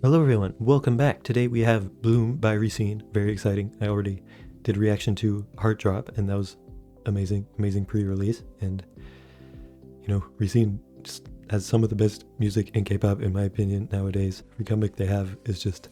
Hello everyone, welcome back. Today we have Bloom by RESCENE. Very exciting. I already did a reaction to Heart Drop and that was amazing pre-release. And you know, RESCENE just has some of the best music in K-pop in my opinion nowadays. Every comeback they have is just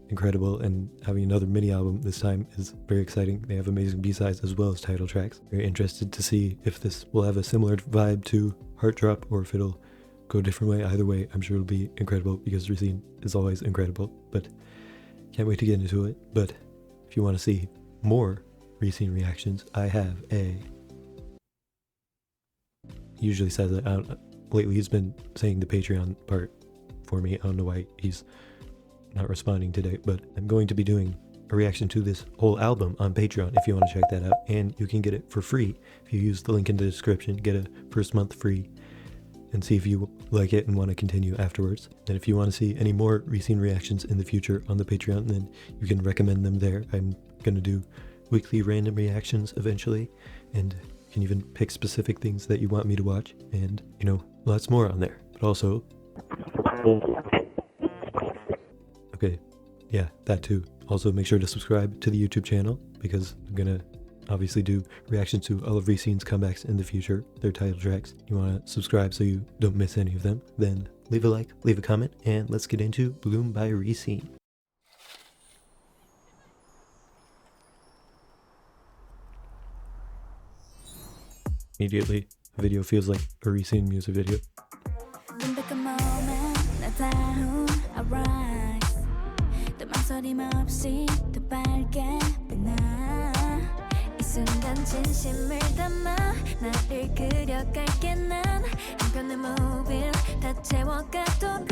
incredible, and having another mini album this time is very exciting. They have amazing B-sides as well as title tracks. Very interested to see if this will have a similar vibe to Heart Drop or if it'll go a different way. Either way, I'm sure it'll be incredible because RESCENE is always incredible, but can't wait to get into it. But if you want to see more RESCENE reactions, I have he usually says that. Lately he's been saying the Patreon part for me. I don't know why he's not responding today, but I'm going to be doing a reaction to this whole album on Patreon if you want to check that out, and you can get it for free if you use the link in the description. Get a first month free and see if you like it and want to continue afterwards. And if you want to see any more RESCENE reactions in the future on the Patreon, then you can recommend them there. I'm going to do weekly random reactions eventually, and you can even pick specific things that you want me to watch, and you know, lots more on there. But also, okay, yeah, that too. Also make sure to subscribe to the YouTube channel because I'm gonna obviously do reactions to all of RESCENE's comebacks in the future, their title tracks. You want to subscribe so you don't miss any of them, then leave a like, leave a comment, and let's get into Bloom by RESCENE. Immediately, the video feels like a RESCENE music video. 순간 진심을 담아 나를 그려갈게. 난 한편의 모빌 다 채워가도록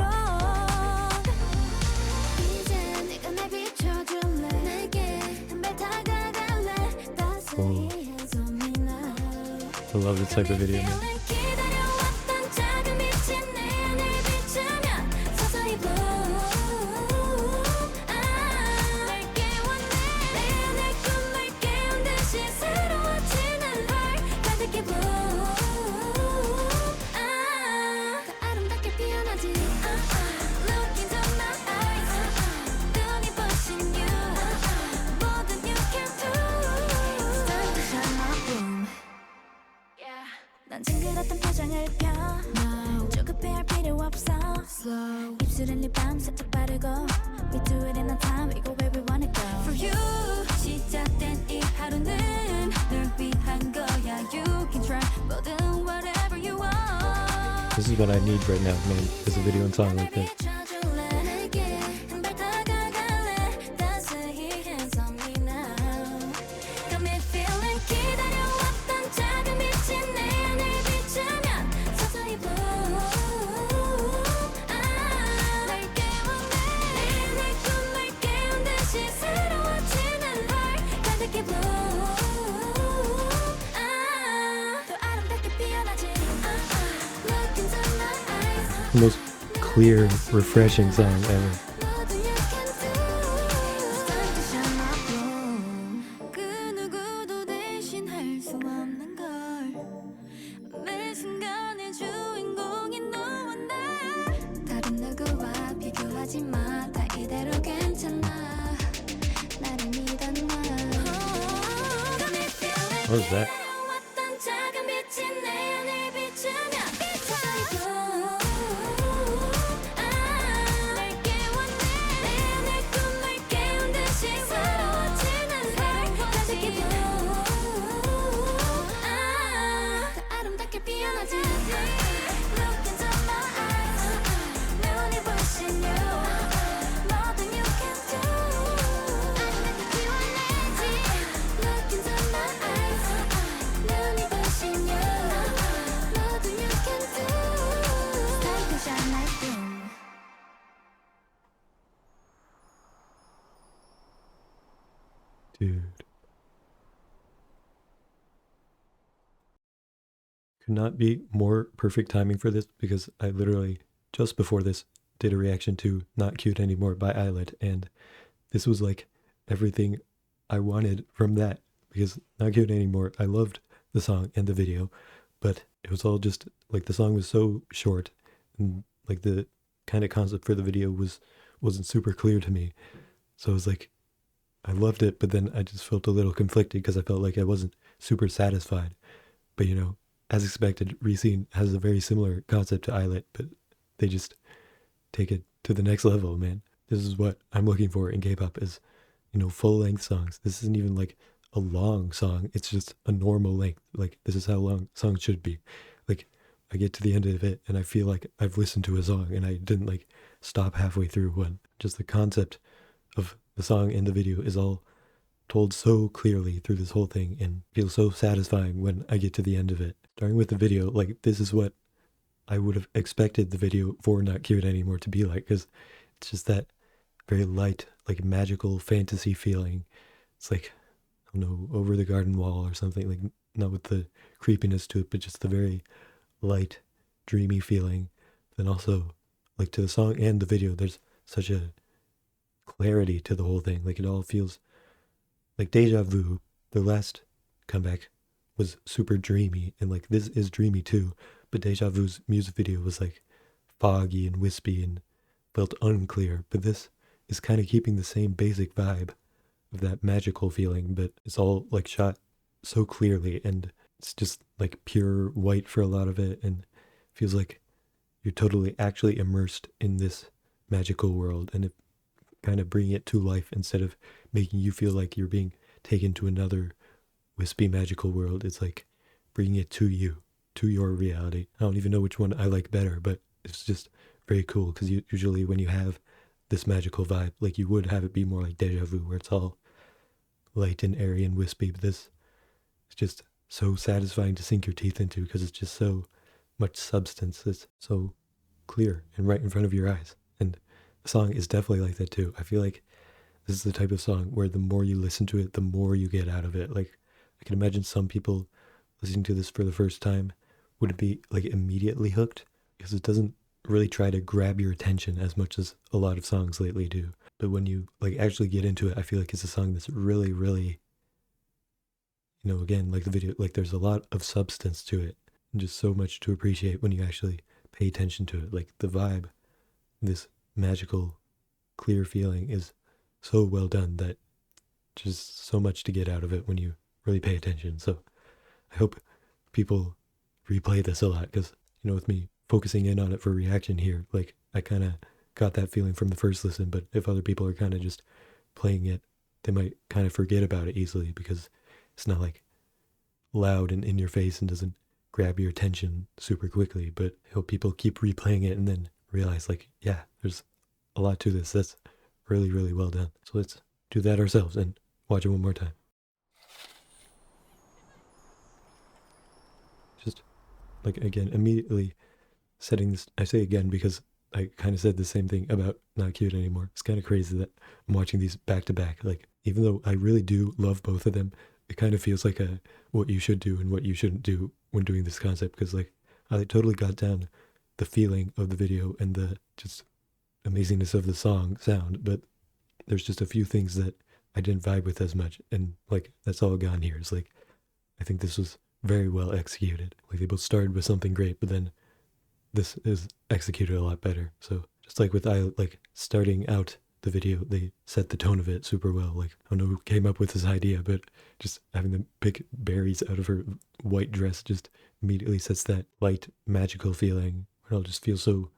이제 네가 날 비춰줄래. 내게 한 발 다가갈래. 따스히 손이 나. I love this type of video, man. 기다려왔던 작은 빛이 내 안을 비추면 서서히 난 징그럽던 표정을 펴. No. 조급해할 필요 없어. Slow. 입술은 립밤 살짝 바르고 We do it in a time. We go where we wanna go. For you 시작된 이 하루는 널 위한 거야. You can try 뭐든 whatever you want. This is what I need right now, man, is a video and song like this. The most clear, refreshing song ever. What was that? Dude. Could not be more perfect timing for this because I literally, just before this, did a reaction to Not Cute Anymore by Eyelid, and this was like everything I wanted from that, because Not Cute Anymore, I loved the song and the video, but it was all just like the song was so short and like the kind of concept for the video wasn't super clear to me. So I was like, I loved it, but then I just felt a little conflicted because I felt like I wasn't super satisfied. But you know, as expected, RESCENE has a very similar concept to Islet, but they just take it to the next level, man. This is what I'm looking for in K-pop is, you know, full-length songs. This isn't even like a long song. It's just a normal length. Like, this is how long songs should be. Like, I get to the end of it and I feel like I've listened to a song and I didn't like stop halfway through one. Just the concept of the song and the video is all told so clearly through this whole thing and feels so satisfying when I get to the end of it. Starting with the video, like, this is what I would have expected the video for Not Cute Anymore to be like, because it's just that very light, like magical fantasy feeling. It's like, I don't know, Over the Garden Wall or something, like not with the creepiness to it, but just the very light, dreamy feeling. Then also, like, to the song and the video, there's such a clarity to the whole thing. Like, it all feels like Deja Vu. Their last comeback was super dreamy, and like this is dreamy too, but Deja Vu's music video was like foggy and wispy and felt unclear. But this is kind of keeping the same basic vibe of that magical feeling, but it's all like shot so clearly, and it's just like pure white for a lot of it, and feels like you're totally actually immersed in this magical world, and it kind of bringing it to life instead of making you feel like you're being taken to another wispy magical world. It's like bringing it to you, to your reality. I don't even know which one I like better, but it's just very cool because usually when you have this magical vibe, like, you would have it be more like Deja Vu, where it's all light and airy and wispy, but this is just so satisfying to sink your teeth into because it's just so much substance. It's so clear and right in front of your eyes. And the song is definitely like that too. I feel like this is the type of song where the more you listen to it, the more you get out of it. Like, I can imagine some people listening to this for the first time would be like immediately hooked because it doesn't really try to grab your attention as much as a lot of songs lately do. But when you like actually get into it, I feel like it's a song that's really, really, you know, again, like the video, like there's a lot of substance to it and just so much to appreciate when you actually pay attention to it. Like, the vibe, this magical, clear feeling is so well done that just so much to get out of it when you really pay attention. So I hope people replay this a lot because, you know, with me focusing in on it for reaction here, like, I kind of got that feeling from the first listen, but if other people are kind of just playing it, they might kind of forget about it easily because it's not like loud and in your face and doesn't grab your attention super quickly. But I hope people keep replaying it and then realize, like, yeah, there's a lot to this. That's really, really well done. So let's do that ourselves and watch it one more time. Just like, again, immediately setting this, I say again because I kind of said the same thing about Not Cute Anymore. It's kind of crazy that I'm watching these back to back. Like, even though I really do love both of them, it kind of feels like a what you should do and what you shouldn't do when doing this concept, because like I totally got down the feeling of the video and the just amazingness of the song sound, but there's just a few things that I didn't vibe with as much, and like that's all gone here. It's like, I think this was very well executed. Like, they both started with something great, but then this is executed a lot better. So just like with like starting out the video, they set the tone of it super well. Like, I don't know who came up with this idea, but just having them pick berries out of her white dress just immediately sets that light, magical feeling. It all just feels so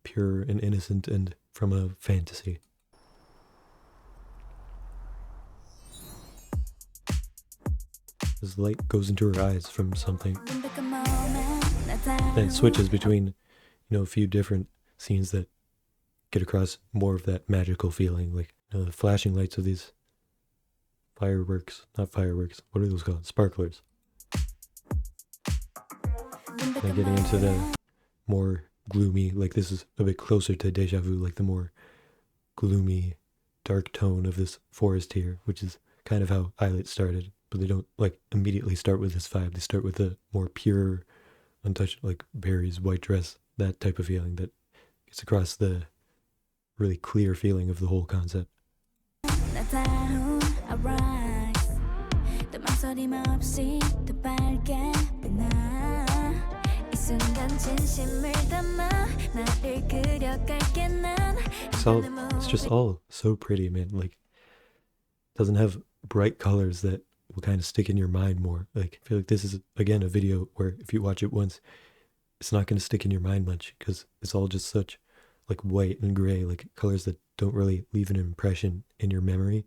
pure and innocent and from a fantasy. This light goes into her eyes from something. Then it switches between, you know, a few different scenes that get across more of that magical feeling. Like, you know, the flashing lights of these fireworks, not fireworks, what are those called? Sparklers. And getting into the more gloomy, like this is a bit closer to Deja Vu, like the more gloomy, dark tone of this forest here, which is kind of how Islet started. But they don't like immediately start with this vibe. They start with a more pure, untouched, like berries, white dress, that type of feeling that gets across the really clear feeling of the whole concept. 순간 진심을 담아 나를 그려갈게 난 It's just all so pretty, man. Like, doesn't have bright colors that will kind of stick in your mind more. Like, I feel like this is again a video where if you watch it once, it's not going to stick in your mind much because it's all just such like white and gray, like colors that don't really leave an impression in your memory.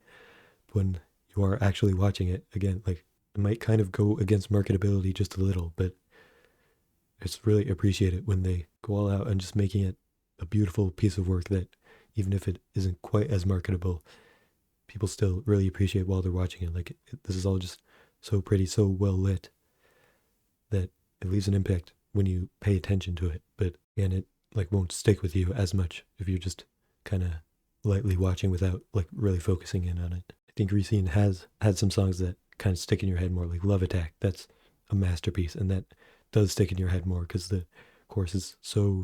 When you are actually watching it again, like it might kind of go against marketability just a little, but it's really appreciated when they go all out and just making it a beautiful piece of work that even if it isn't quite as marketable, people still really appreciate while they're watching it. Like this is all just so pretty, so well lit that it leaves an impact when you pay attention to it. But again, it like won't stick with you as much if you're just kind of lightly watching without like really focusing in on it. I think RESCENE has had some songs that kind of stick in your head more, like Love Attack. That's a masterpiece, and that does stick in your head more because the chorus is so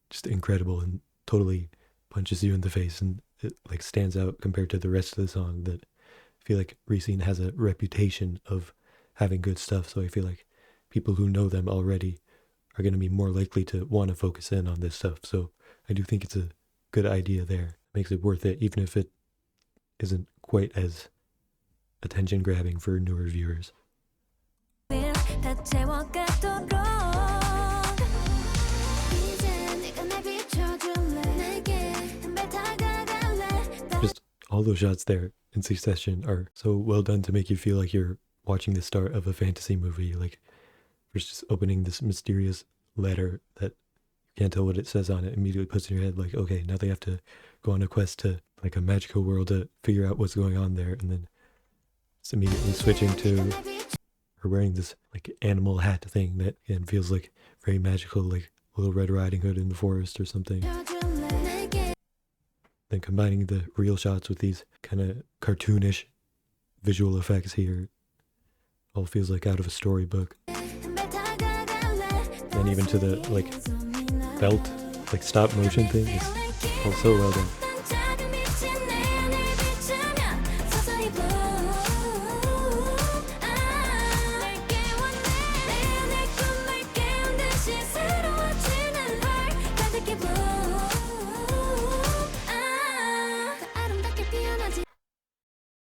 just incredible and totally punches you in the face, and it like stands out compared to the rest of the song. That I feel like RESCENE has a reputation of having good stuff, so I feel like people who know them already are going to be more likely to want to focus in on this stuff. So I do think it's a good idea there. It makes it worth it, even if it isn't quite as attention grabbing for newer viewers. Just all those shots there in succession are so well done to make you feel like you're watching the start of a fantasy movie. Like first just opening this mysterious letter that you can't tell what it says on it, immediately puts in your head like, okay, now they have to go on a quest to like a magical world to figure out what's going on there, and then it's immediately switching to her wearing this like animal hat thing that again feels like very magical, like Little Red Riding Hood in the forest or something. Then combining the real shots with these kind of cartoonish visual effects here, all feels like out of a storybook. Then even to the like belt, like stop motion thing is all so well done.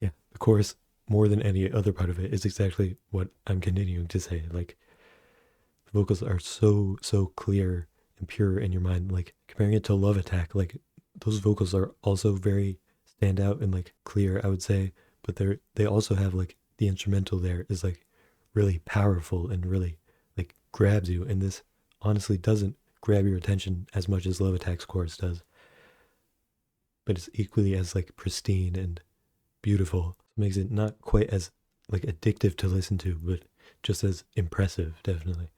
Yeah, the chorus, more than any other part of it, is exactly what I'm continuing to say. Like, the vocals are so clear and pure in your mind. Like, comparing it to Love Attack, like, those vocals are also very stand out and, like, clear, I would say. But they also have, like, the instrumental there is, like, really powerful and really, like, grabs you. And this honestly doesn't grab your attention as much as Love Attack's chorus does. But it's equally as, like, pristine and beautiful. It makes it not quite as like addictive to listen to, but just as impressive, definitely.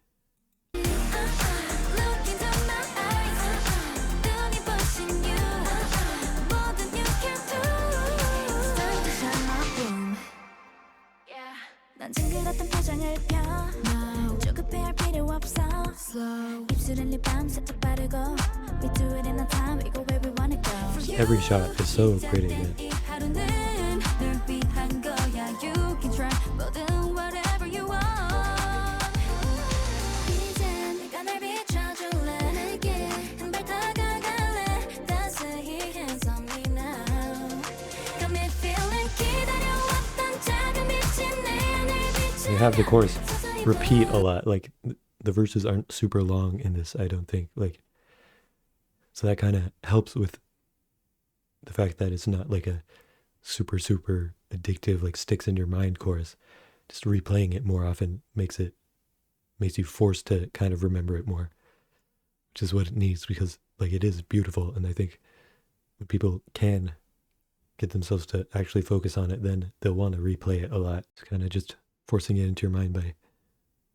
Every shot is so pretty, man. You have the chorus repeat a lot, like the verses aren't super long in this, I don't think, like, so that kind of helps with the fact that it's not like a super addictive, like sticks in your mind chorus. Just replaying it more often makes you forced to kind of remember it more, which is what it needs, because like it is beautiful. And I think when people can get themselves to actually focus on it, then they'll want to replay it a lot. It's kind of just forcing it into your mind by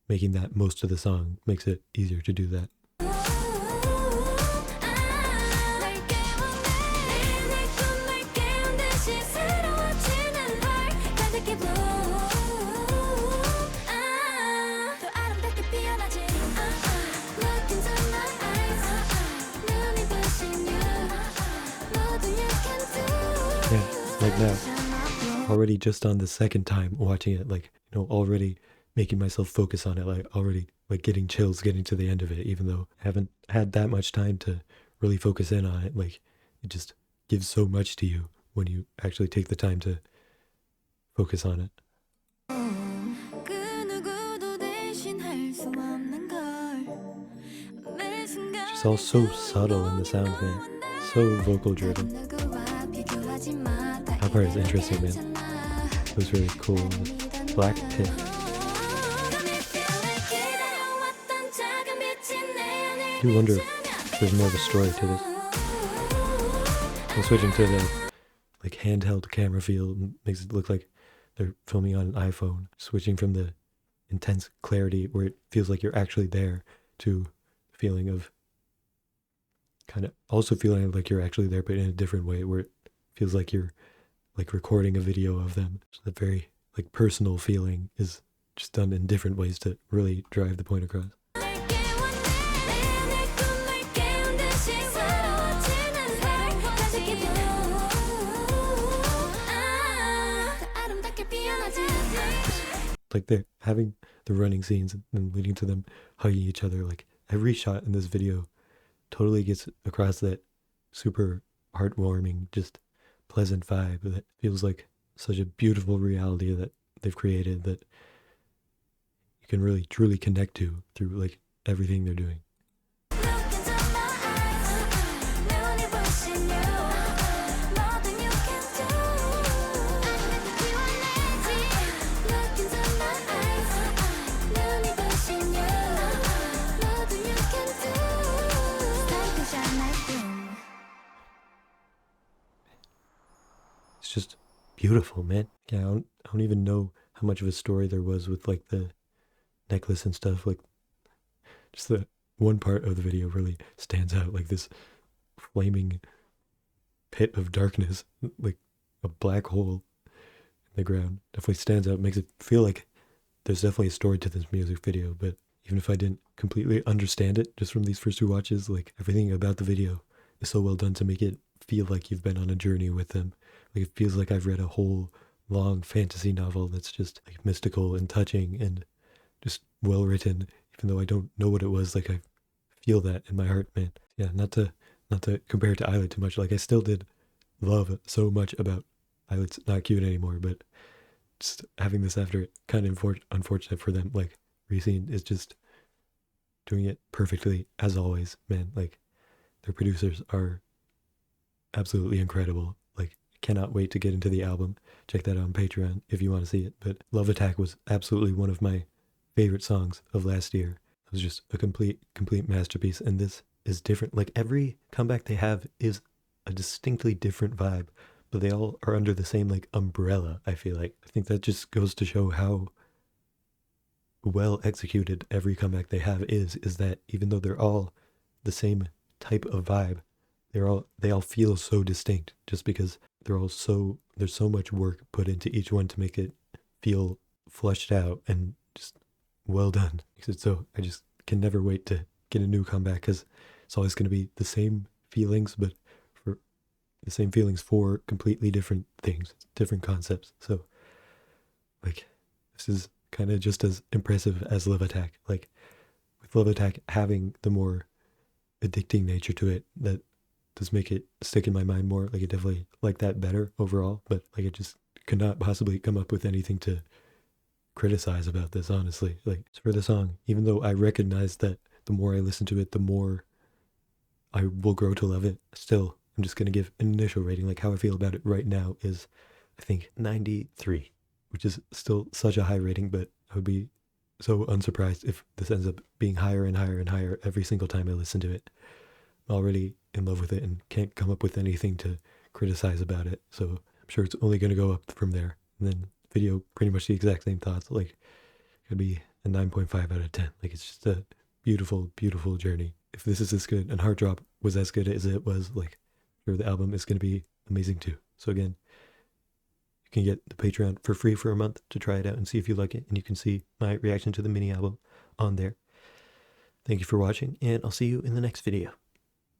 making that most of the song makes it easier to do that. Yeah, like now, already just on the second time watching it, like, already making myself focus on it, like already like getting chills getting to the end of it, even though I haven't had that much time to really focus in on it. Like it just gives so much to you when you actually take the time to focus on it. It's all so subtle in the sounds, man. So vocal driven. That part is interesting, man. It was really cool. The black pit. I do wonder if there's more of a story to this. And switching to the like handheld camera feel makes it look like they're filming on an iPhone. Switching from the intense clarity where it feels like you're actually there to the feeling of kind of also feeling like you're actually there, but in a different way where it feels like you're like recording a video of them. So the very like personal feeling is just done in different ways to really drive the point across. Like they're having the running scenes and leading to them hugging each other. Like every shot in this video totally gets across that super heartwarming, just pleasant vibe that feels like such a beautiful reality that they've created that you can really truly connect to through like everything they're doing. It's just beautiful, man. Yeah, I don't even know how much of a story there was with like the necklace and stuff. Like just the one part of the video really stands out, like this flaming pit of darkness, like a black hole in the ground. Definitely stands out, makes it feel like there's definitely a story to this music video. But even if I didn't completely understand it just from these first two watches, like everything about the video is so well done to make it feel like you've been on a journey with them. Like it feels like I've read a whole long fantasy novel that's just like mystical and touching and just well written, even though I don't know what it was. Like I feel that in my heart, man. Yeah, not to compare it to Eyelet too much. Like I still did love so much about Eyelet's not cute anymore, but just having this after it, kind of unfortunate for them. Like RESCENE is just doing it perfectly as always, man. Like their producers are absolutely incredible. Like cannot wait to get into the album. Check that out on Patreon if you want to see it. But Love Attack was absolutely one of my favorite songs of last year. It was just a complete masterpiece, and this is different. Like every comeback they have is a distinctly different vibe, but they all are under the same like umbrella, I feel like. I think that just goes to show how well executed every comeback they have is that even though they're all the same type of vibe, they all feel so distinct just because there's so much work put into each one to make it feel fleshed out and just well done. So I just can never wait to get a new comeback because it's always going to be the same feelings, but for the same feelings for completely different things, different concepts. So like this is kind of just as impressive as Love Attack. Like with Love Attack having the more addicting nature to it, that does make it stick in my mind more. Like I definitely like that better overall, but like I just could not possibly come up with anything to criticize about this, honestly. Like for the song, even though I recognize that the more I listen to it, the more I will grow to love it, still I'm just going to give an initial rating. Like how I feel about it right now is I think 93, which is still such a high rating, but I would be so unsurprised if this ends up being higher and higher and higher every single time I listen to it. I'm already in love with it and can't come up with anything to criticize about it, so I'm sure it's only going to go up from there. And then video, pretty much the exact same thoughts. Like it could be a 9.5 out of 10. Like it's just a beautiful journey. If this is as good and Heart Drop was as good as it was, like sure the album is going to be amazing too. So again, you can get the Patreon for free for a month to try it out and see if you like it, and you can see my reaction to the mini album on there. Thank you for watching, and I'll see you in the next video.